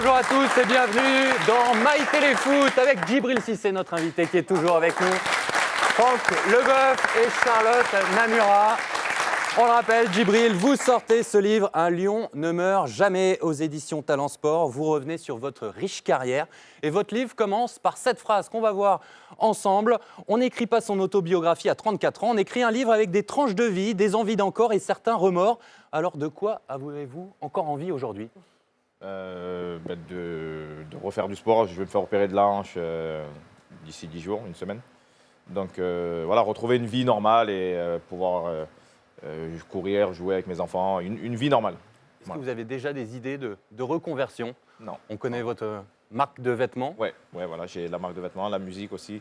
Bonjour à tous et bienvenue dans My Téléfoot avec Djibril Cissé, notre invité qui est toujours avec nous, Franck Leboeuf et Charlotte Namura. On le rappelle, Djibril, vous sortez ce livre « Un lion ne meurt jamais » aux éditions Talent Sport. Vous revenez sur votre riche carrière et votre livre commence par cette phrase qu'on va voir ensemble. On n'écrit pas son autobiographie à 34 ans, on écrit un livre avec des tranches de vie, des envies d'encore et certains remords. Alors de quoi avez-vous encore envie aujourd'hui ? De refaire du sport. Je vais me faire opérer de la hanche d'ici 10 jours, une semaine. Donc voilà, retrouver une vie normale et pouvoir courir, jouer avec mes enfants, une vie normale. Est-ce que vous avez déjà des idées de reconversion ? Non. On connaît votre marque de vêtements. Ouais, voilà, j'ai la marque de vêtements, la musique aussi.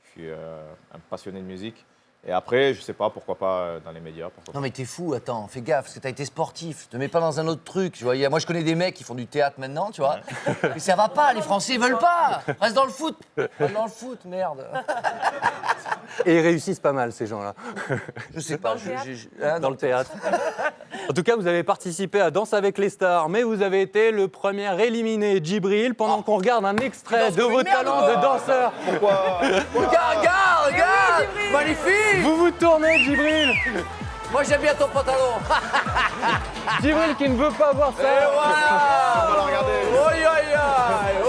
Je suis un passionné de musique. Et après, je sais pas, pourquoi pas dans les médias. Non mais t'es fou, attends, fais gaffe, parce que t'as été sportif. Te mets pas dans un autre truc, tu vois. Moi je connais des mecs qui font du théâtre maintenant, tu vois. Mais ça va pas, les Français ils veulent pas. Reste dans le foot. Reste dans le foot, merde. Et ils réussissent pas mal, ces gens-là. Je sais pas. Dans le théâtre. En tout cas, vous avez participé à Danse avec les stars, mais vous avez été le premier éliminé, Djibril, pendant qu'on regarde un extrait de vos talents de danseur. Pourquoi Regarde magnifique. Vous vous tournez, Djibril. Moi j'aime bien ton pantalon. Djibril qui ne veut pas voir Et ça. voilà. On va la regarder.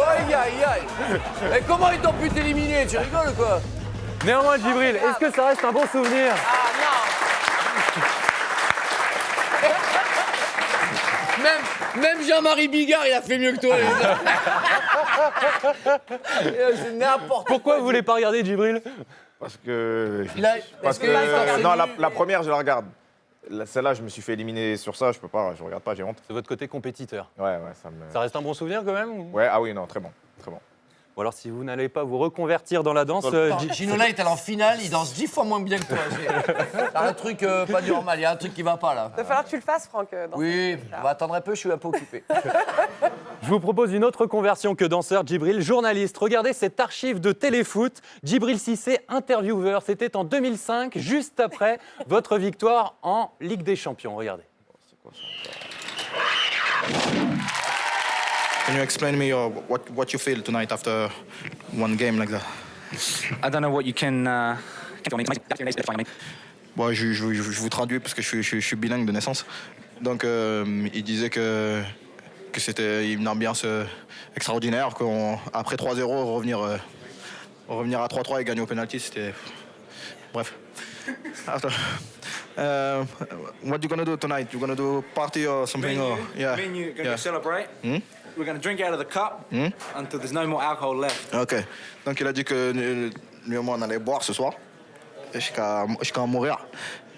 Aïe aïe aïe. Et comment ils t'ont pu t'éliminer? Tu rigoles ou quoi? Néanmoins, Djibril, est-ce que ça reste un bon souvenir ? Même Jean-Marie Bigard, il a fait mieux que toi. C'est n'importe quoi. Pourquoi vous voulez pas regarder, Djibril ? Parce que... Parce que non, la première, je la regarde. Celle-là, je me suis fait éliminer sur ça, je peux pas, je regarde pas, j'ai honte. C'est votre côté compétiteur. Ouais, ça me... Ça reste un bon souvenir quand même ou... Ouais, ah oui, non, très bon, très bon. Ou alors si vous n'allez pas vous reconvertir dans la danse, Ginola est allé en finale, il danse 10 fois moins bien que toi. C'est un truc pas normal, il y a un truc qui va pas là. Il va falloir que tu le fasses, Franck. Oui, on va attendre un peu, je suis un peu occupé. je vous propose une autre conversion que danseur, Djibril, journaliste. Regardez cette archive de téléfoot. Djibril Cissé, intervieweur. C'était en 2005, juste après votre victoire en Ligue des Champions. Regardez. Can you explain to me what you feel tonight after one game like that? I don't know what you can. Bon, je vous traduis parce que je suis bilingue de naissance. Donc, il disait que c'était une ambiance extraordinaire, qu'après 3-0, revenir à 3-3 et gagner au penalty, c'était... Bref. After, what you gonna do tonight? You gonna do party or something? Me and you gonna go celebrate. We're gonna drink out of the cup until there's no more alcohol left. Ok. Donc il a dit que lui et moi on allait boire ce soir, jusqu'à en mourir.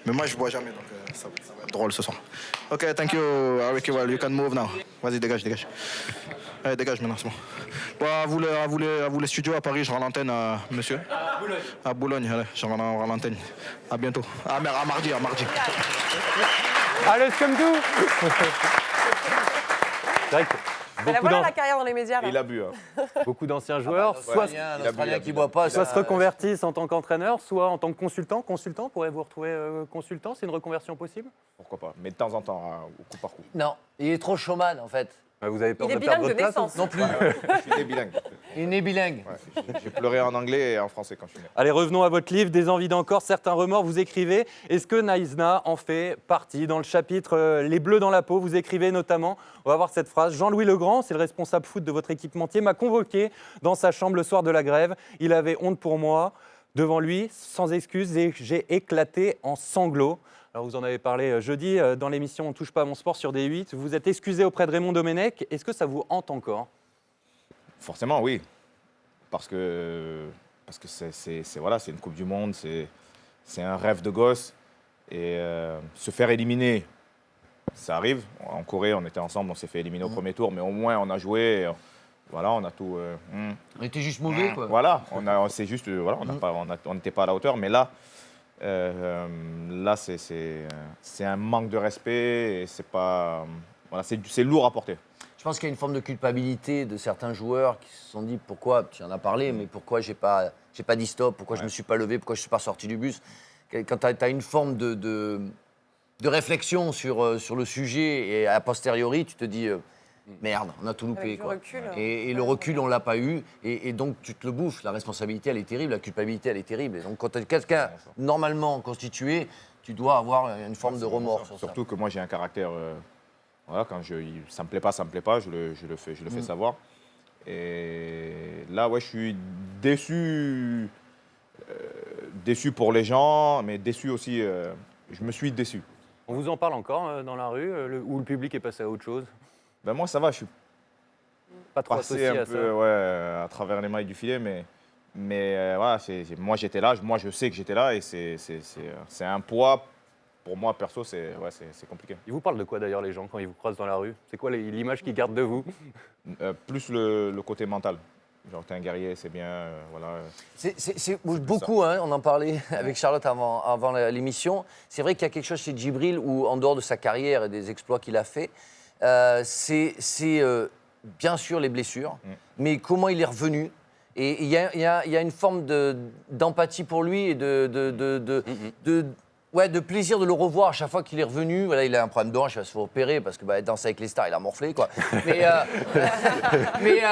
Mais moi je bois jamais, donc ça va être drôle ce soir. Ok, thank you, Ricky. Well, you can move now. Vas-y, dégage. Allez, dégage maintenant, c'est bon. Bon, à vous les studios à Paris, je rends l'antenne, monsieur. À Boulogne, allez, je rends l'antenne. À bientôt. À mardi. Allez, comme tout. C'est vrai que Voilà la carrière dans les médias. Là. Et il a bu. Hein. beaucoup d'anciens joueurs, soit Qui boit pas, se reconvertissent en tant qu'entraîneur, soit en tant que consultant. Consultant, pourrez-vous retrouver consultant? C'est une reconversion possible? Pourquoi pas, mais de temps en temps, au coup par coup. Non, il est trop showman en fait. Vous avez peur Il est de perdre bilingue de votre place? naissance. Non plus. Je suis bilingue. Il est né bilingue. Ouais, j'ai pleuré en anglais et en français quand je suis né. Allez, revenons à votre livre, Des envies d'encore, certains remords, vous écrivez. Est-ce que Naïsna en fait partie? Dans le chapitre Les Bleus dans la peau, vous écrivez notamment, on va voir cette phrase, Jean-Louis Legrand, c'est le responsable foot de votre équipementier, m'a convoqué dans sa chambre le soir de la grève. Il avait honte pour moi. Devant lui, sans excuse, et j'ai éclaté en sanglots. Alors vous en avez parlé jeudi dans l'émission On touche pas à mon sport sur D8. Vous vous êtes excusé auprès de Raymond Domenech. Est-ce que ça vous hante encore? Forcément, oui. Parce que c'est une Coupe du Monde, c'est un rêve de gosse. Et se faire éliminer, ça arrive. En Corée, on était ensemble, on s'est fait éliminer au premier tour, mais au moins on a joué. Voilà, on a tout. On était juste mauvais quoi. Voilà, c'est juste, voilà, on n'était pas à la hauteur, mais là, c'est un manque de respect et c'est pas, voilà, c'est lourd à porter. Je pense qu'il y a une forme de culpabilité de certains joueurs qui se sont dit pourquoi, tu en as parlé, mais pourquoi j'ai pas dit stop, pourquoi je me suis pas levé, pourquoi je suis pas sorti du bus. Quand tu as une forme de réflexion sur le sujet et a posteriori, tu te dis Merde, on a tout loupé. Avec du Quoi. recul, Et le recul, on l'a pas eu. Et donc, tu te le bouffes. La responsabilité, elle est terrible. La culpabilité, elle est terrible. Et donc, quand tu es quelqu'un normalement constitué, tu dois avoir une forme de remords sur ça. Surtout que moi, j'ai un caractère... voilà, quand ça me plaît pas, je le fais savoir. Et là, ouais, je suis déçu pour les gens, mais déçu aussi... je me suis déçu. On vous en parle encore dans la rue, où le public est passé à autre chose? Ben moi, ça va, je suis Pas trop passé associé un à ça. peu à travers les mailles du filet, mais voilà, moi j'étais là, moi je sais que j'étais là et c'est un poids, pour moi perso, c'est compliqué. Ils vous parlent de quoi d'ailleurs les gens quand ils vous croisent dans la rue? C'est quoi l'image qu'ils gardent de vous? Plus le côté mental. Genre, t'es un guerrier, c'est bien, voilà. C'est beaucoup, hein, on en parlait avec Charlotte avant l'émission. C'est vrai qu'il y a quelque chose chez Djibril où, en dehors de sa carrière et des exploits qu'il a fait, c'est bien sûr les blessures, mais comment il est revenu. Et il y a une forme d'empathie pour lui et de plaisir de le revoir à chaque fois qu'il est revenu. Voilà, il a un problème de hanche, il va se faire opérer parce que danser avec les stars, il a morflé, quoi. Mais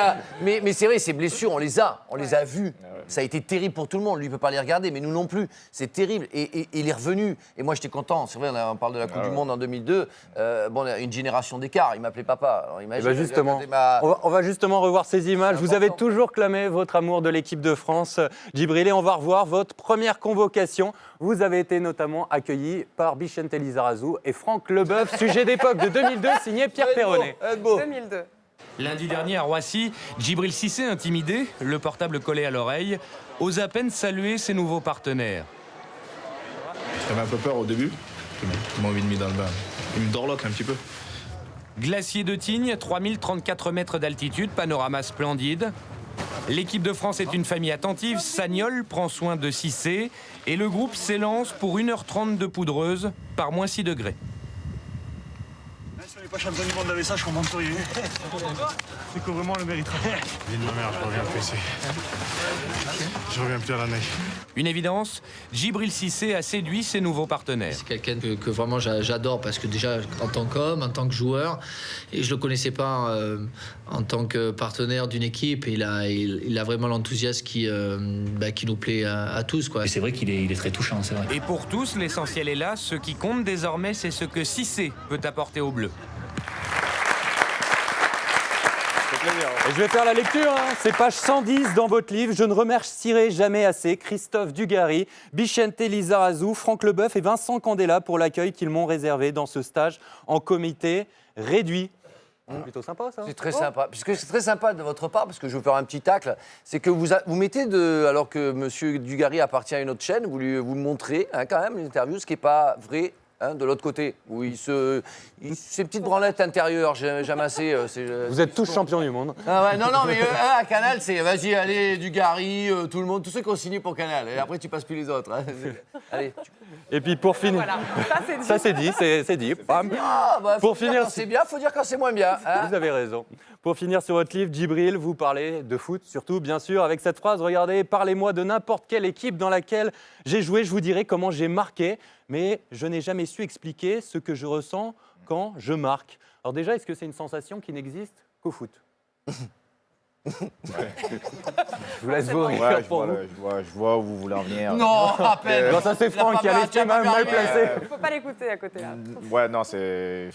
c'est vrai, ces blessures, on les a vues. Ça a été terrible pour tout le monde. Lui, il ne peut pas les regarder, mais nous non plus. C'est terrible. Et il est revenu. Et moi, j'étais content. C'est vrai, on parle de la Coupe du Monde en 2002. Bon, une génération d'écart. Il m'appelait papa. Alors, imagine, justement, on va justement revoir ces images. Vous avez toujours clamé votre amour de l'équipe de France, Djibril, et on va revoir votre première convocation. Vous avez été notamment accueilli par Bichente Lizarazu et Franck Leboeuf, sujet d'époque de 2002, signé Pierre Perronnet. 2002. Lundi dernier à Roissy, Djibril Cissé, intimidé, le portable collé à l'oreille, ose à peine saluer ses nouveaux partenaires. J'avais un peu peur au début. Ils m'ont envie de mettre dans le bain. Ils me dorlotent un petit peu. Glacier de Tignes, 3034 mètres d'altitude, panorama splendide. L'équipe de France est une famille attentive. Sagnol prend soin de Cissé et le groupe s'élance pour 1h30 de poudreuse par moins 6 degrés. Si on n'est pas champion du monde avec ça, je serais mentorier. C'est que vraiment le mériterait. Dis de ma mère, je reviens plus ici. Je reviens plus à la neige. Une évidence, Djibril Cissé a séduit ses nouveaux partenaires. C'est quelqu'un que vraiment j'adore parce que déjà en tant qu'homme, en tant que joueur, et je le connaissais pas en tant que partenaire d'une équipe. Il a vraiment l'enthousiasme qui nous plaît à tous, quoi. Et c'est vrai qu'il est très touchant, c'est vrai. Et pour tous, l'essentiel est là. Ce qui compte désormais, c'est ce que Cissé peut apporter aux Bleus. Et je vais faire la lecture, hein. C'est page 110 dans votre livre. Je ne remercierai jamais assez Christophe Dugarry, Bichente Lizarazu, Franck Leboeuf et Vincent Candela pour l'accueil qu'ils m'ont réservé dans ce stage en comité réduit. C'est plutôt sympa, ça. C'est très sympa. Puisque c'est très sympa de votre part, parce que je vais vous faire un petit tacle, c'est que vous mettez, alors que M. Dugarry appartient à une autre chaîne, vous lui montrez quand même l'interview, ce qui n'est pas vrai. Hein, de l'autre côté, où ces petites branlettes intérieures, j'aime assez. Vous êtes tous champions du monde. Ah ouais, non, mais à Canal, c'est vas-y, allez, Dugarry, tout le monde, tous ceux qui ont signé pour Canal. Et après, tu passes plus les autres. Hein. Allez. Et puis pour finir. Voilà, ça c'est dit, c'est dit. Bam. Pour finir, quand c'est bien, faut dire quand c'est moins bien. Hein. Vous avez raison. Pour finir sur votre livre, Djibril, vous parlez de foot, surtout, bien sûr, avec cette phrase, regardez, parlez-moi de n'importe quelle équipe dans laquelle j'ai joué, je vous dirai comment j'ai marqué, mais je n'ai jamais su expliquer ce que je ressens quand je marque. Alors déjà, est-ce que c'est une sensation qui n'existe qu'au foot? Je vous laisse vous rire Ouais, pour vous. je vois où vous voulez en venir. Non, à peine. Non, ça c'est Franck qui a l'esprit mal placé. Il ne faut pas l'écouter à côté. Là. Ouais, non, je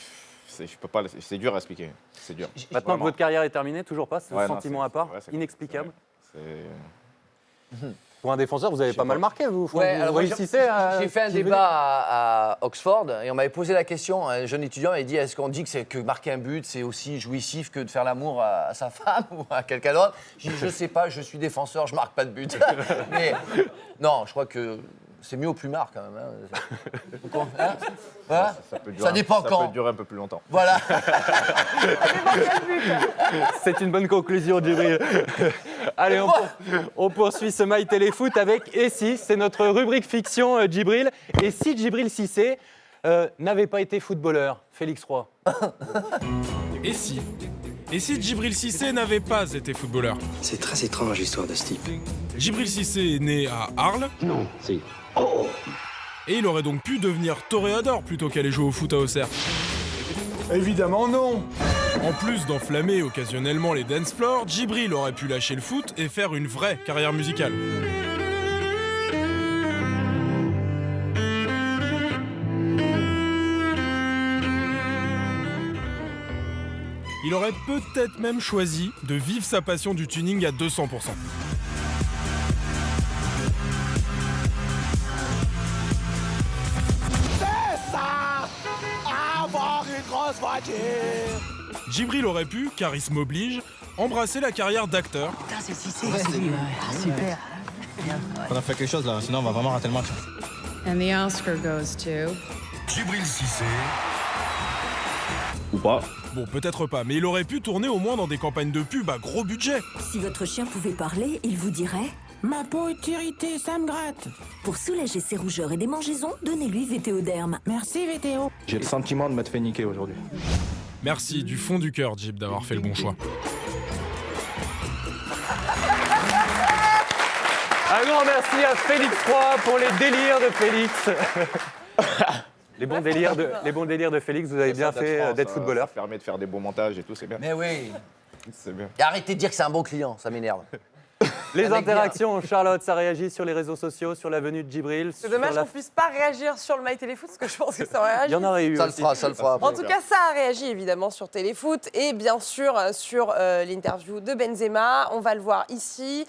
peux pas, c'est dur à expliquer. C'est dur. Maintenant que Vraiment. votre carrière est terminée, toujours pas ce Ouais, non, sentiment à part, ouais, c'est inexplicable. C'est- Pour un défenseur, vous avez pas mal marqué, vous. Franck. Ouais, Vous alors moi, réussissez à... j'ai fait un débat à Oxford et on m'avait posé la question, un jeune étudiant m'avait dit est-ce qu'on dit que marquer un but c'est aussi jouissif que de faire l'amour à sa femme ou à quelqu'un d'autre? J'ai dit je sais pas, je suis défenseur, je marque pas de but. Mais non, je crois que c'est mieux au plumard quand même. Hein. Ça peut durer, Ça dépend ça quand. peut durer un peu plus longtemps. Voilà. C'est une bonne conclusion, Djibril. Allez, on poursuit ce My Téléfoot avec Et si, c'est notre rubrique fiction, Djibril. Et si Djibril Cissé n'avait pas été footballeur, Félix Roy? Et si Djibril Cissé n'avait pas été footballeur? C'est très étrange l'histoire de ce type. Djibril Cissé est né à Arles. Non, si. Et il aurait donc pu devenir toréador plutôt qu'aller jouer au foot à Auxerre. Évidemment non. En plus d'enflammer occasionnellement les dance floors, Djibril aurait pu lâcher le foot et faire une vraie carrière musicale. Il aurait peut-être même choisi de vivre sa passion du tuning à 200%. Djibril aurait pu, charisme oblige, embrasser la carrière d'acteur. Super. On a fait quelque chose là, sinon on va vraiment rater le match. And the Oscar goes to... Djibril Cissé. Ou pas. Bon, peut-être pas, mais il aurait pu tourner au moins dans des campagnes de pub à gros budget. Si votre chien pouvait parler, il vous dirait « Ma peau est irritée, ça me gratte ». Pour soulager ses rougeurs et démangeaisons, donnez-lui Vétéoderm. Merci Vétéo. J'ai le sentiment de m'être fait niquer aujourd'hui. Merci du fond du cœur, Djib, d'avoir fait le bon choix. Un grand merci à Félix Roy pour les délires de Félix. Les bons délires de Félix, vous avez bien fait d'être footballeur. Ça permet de faire des beaux montages et tout, c'est bien. Mais oui. C'est bien. Et arrêtez de dire que c'est un bon client, ça m'énerve. Les Avec interactions, Charlotte, ça réagit sur les réseaux sociaux, sur la venue de Djibril. C'est dommage qu'on puisse pas réagir sur le My Téléfoot, parce que je pense que ça aurait réagi. Il y en aurait eu. Ça le fera. En tout cas, ça a réagi évidemment sur Téléfoot et bien sûr sur l'interview de Benzema. On va le voir ici.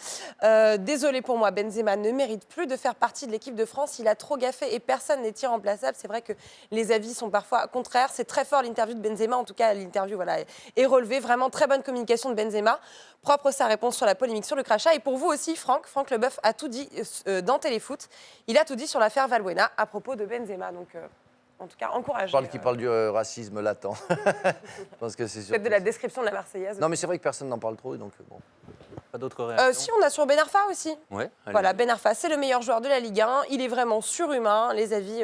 Désolé pour moi, Benzema ne mérite plus de faire partie de l'équipe de France. Il a trop gaffé et personne n'est irremplaçable. C'est vrai que les avis sont parfois contraires. C'est très fort l'interview de Benzema. En tout cas, l'interview est relevée. Vraiment très bonne communication de Benzema. Propre sa réponse sur la polémique sur le crachat. Et pour vous aussi, Franck Leboeuf a tout dit dans Téléfoot. Il a tout dit sur l'affaire Valbuena à propos de Benzema. Donc, en tout cas, encouragé. Qui parle du racisme latent. Je pense que c'est sûr. Peut-être de la description de la Marseillaise. Non, mais c'est vrai que personne n'en parle trop, donc bon. Pas d'autres réactions. Si, on a sur Ben Arfa aussi. Ouais, Voilà, Ben Arfa, c'est le meilleur joueur de la Ligue 1. Il est vraiment surhumain. Les avis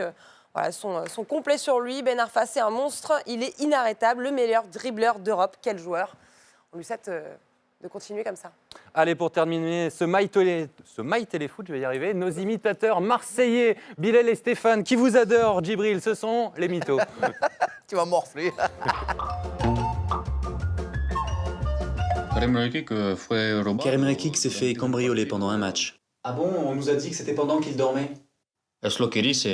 sont complets sur lui. Ben Arfa, c'est un monstre. Il est inarrêtable, le meilleur dribbleur d'Europe. Quel joueur. On lui souhaite de continuer comme ça. Allez, pour terminer ce My Téléfoot, je vais y arriver, nos imitateurs marseillais, Bilal et Stéphane, qui vous adorent, Djibril, ce sont les mythos. Tu vas morfler. Karim Rekik s'est fait cambrioler pendant un match. Ah bon, on nous a dit que c'était pendant qu'il dormait. Es lo que dice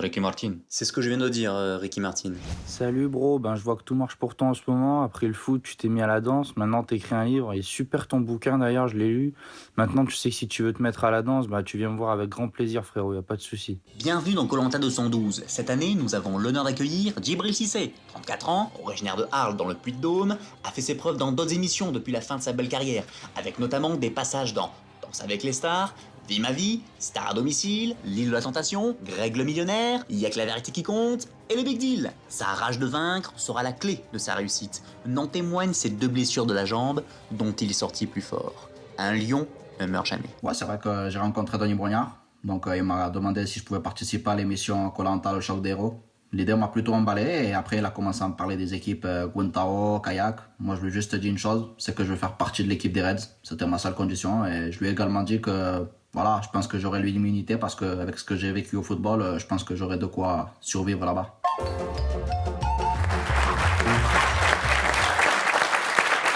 Ricky Martin. C'est ce que je viens de dire, Ricky Martin. Salut bro, je vois que tout marche pour toi en ce moment. Après le foot, tu t'es mis à la danse. Maintenant, t'écris un livre. Il est super ton bouquin d'ailleurs, je l'ai lu. Maintenant, tu sais que si tu veux te mettre à la danse, tu viens me voir avec grand plaisir frérot, y a pas de souci. Bienvenue dans Koh-Lanta 212. Cette année, nous avons l'honneur d'accueillir Djibril Cissé. 34 ans, originaire de Arles dans le Puy-de-Dôme, a fait ses preuves dans d'autres émissions depuis la fin de sa belle carrière, avec notamment des passages dans Danse avec les stars, Vie ma vie, Star à domicile, L'île de la tentation, Greg le millionnaire, Il y a que la vérité qui compte, et le big deal. Sa rage de vaincre sera la clé de sa réussite. N'en témoignent ses 2 blessures de la jambe, dont il est sorti plus fort. Un lion ne meurt jamais. Ouais, c'est vrai que j'ai rencontré Denis Brognard. Donc il m'a demandé si je pouvais participer à l'émission Koh-Lanta, le choc des héros. L'idée m'a plutôt emballé et après il a commencé à me parler des équipes Guantao, Kayak. Moi je lui ai juste dit une chose, c'est que je veux faire partie de l'équipe des Reds. C'était ma seule condition et je lui ai également dit que voilà, je pense que j'aurai l'immunité parce qu'avec ce que j'ai vécu au football, je pense que j'aurai de quoi survivre là-bas.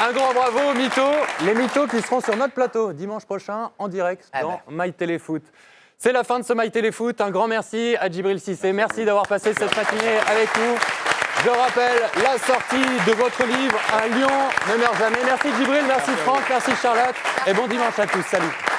Un grand bravo aux mythos, les mythos qui seront sur notre plateau dimanche prochain en direct dans My Téléfoot. C'est la fin de ce My Téléfoot. Un grand merci à Djibril Cissé. Merci d'avoir passé cette matinée avec nous. Je rappelle la sortie de votre livre Un lion ne meurt jamais. Merci Djibril, merci Franck, merci Charlotte et bon dimanche à tous. Salut.